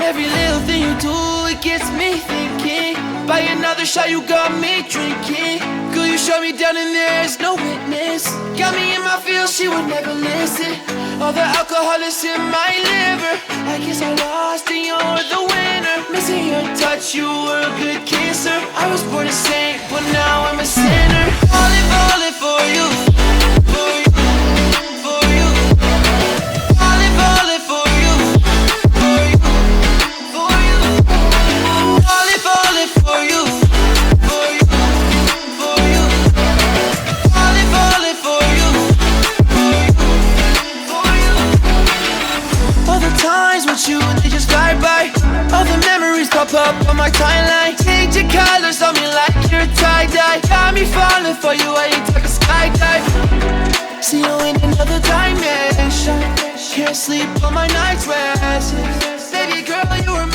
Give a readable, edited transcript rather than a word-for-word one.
Every little thing you do, it gets me thinking. By another shot, you got me drinking. Girl, you shut me down and there's no witness. Got me in my feels, she would never listen. All the alcohol is in my liver. I guess I lost and you're the winner. Missing your touch, you were a good kisser. I was born a saint, but now I'm a sinner. Falling for you, for you, for you. Falling for you, for you, for you. Falling for you, for you, for you. Falling for you, for you, for you. All the times with you, they just fly by. All the memories pop up on my timeline. Change your colors on me like you're tie-dye. Got me falling for you, I ain't talking skydive. See you in another dimension. Can't sleep on my nights rest. Baby girl, you were